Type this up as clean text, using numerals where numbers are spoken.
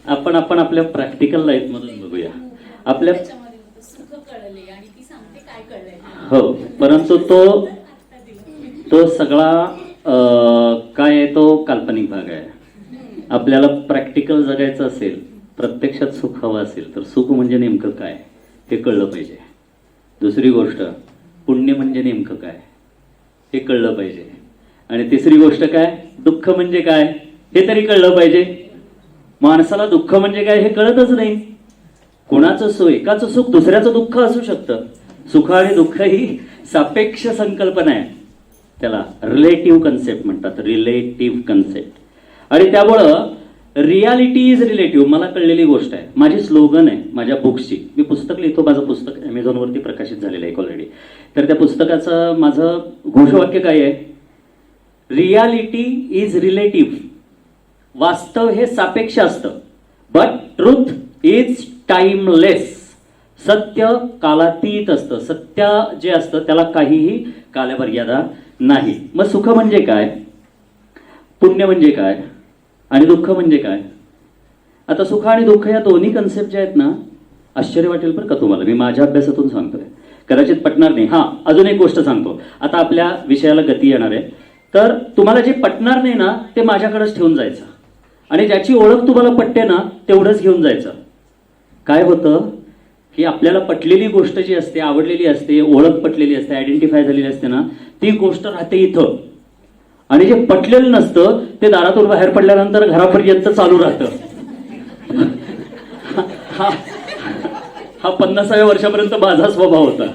आपण आपल्या practical life मधून बघूया. आपल्या हो, परंतु तो सगळा काय आहे, तो काल्पनिक भाग आहे. आपल्याला प्रॅक्टिकल जगायचं असेल, प्रत्यक्षात सुख हवं असेल, तर सुख म्हणजे नेमकं काय हे कळलं पाहिजे. दुसरी गोष्ट, पुण्य म्हणजे नेमकं काय हे कळलं पाहिजे. आणि तिसरी गोष्ट काय, दुःख म्हणजे काय हे तरी कळलं पाहिजे. माणसाला दुःख म्हणजे काय हे कळतच नाही. कोणाचं सुख, एकाचं सुख दुसऱ्याचं दुःख असू शकतं. सुख आणि दुःख ही सापेक्ष संकल्पना आहे. त्याला रिलेटिव्ह कन्सेप्ट म्हणतात, रिलेटिव्ह कन्सेप्ट. आणि त्यामुळं रियालिटी इज रिलेटिव्ह मला कळलेली गोष्ट आहे. माझी स्लोगन आहे माझ्या बुक्सची. मी पुस्तक लिहितो, माझं पुस्तक ॲमेझॉनवरती प्रकाशित झालेलं आहे ऑलरेडी. तर त्या पुस्तकाचं माझं घोषवाक्य काय आहे, रियालिटी इज रिलेटिव्ह. वास्तव हे सापेक्ष असतं, बट ट्रूथ इज टाइमलेस. सत्य कालातीत असतं. सत्य जे असतं त्याला काहीही कालमर्यादा नाही. मग सुख म्हणजे काय, पुण्य म्हणजे काय आणि दुःख म्हणजे काय. आता सुख आणि दुःख या दोन्ही कन्सेप्ट जे आहेत ना, आश्चर्य वाटेल बरं का तुम्हाला, मी माझ्या अभ्यासातून सांगतोय, कदाचित पटणार नाही. हां, अजून एक गोष्ट सांगतो. आता आपल्या विषयाला गती येणार आहे, तर तुम्हाला जे पटणार नाही ना ते माझ्याकडेच ठेवून जायचं, आणि ज्याची ओळख तुम्हाला पटते ना तेवढंच घेऊन जायचं. काय होतं की आपल्याला पटलेली गोष्ट जी असते, आवडलेली असते, ओळख पटलेली असते, आयडेंटिफाय झालेली असते ना, ती गोष्ट राहते इथं. आणि जे पटलेलं नसतं ते दारातून बाहेर पडल्यानंतर घरापर्यंत चालू राहतं. हा 50व्या वर्षापर्यंत माझा स्वभाव होता.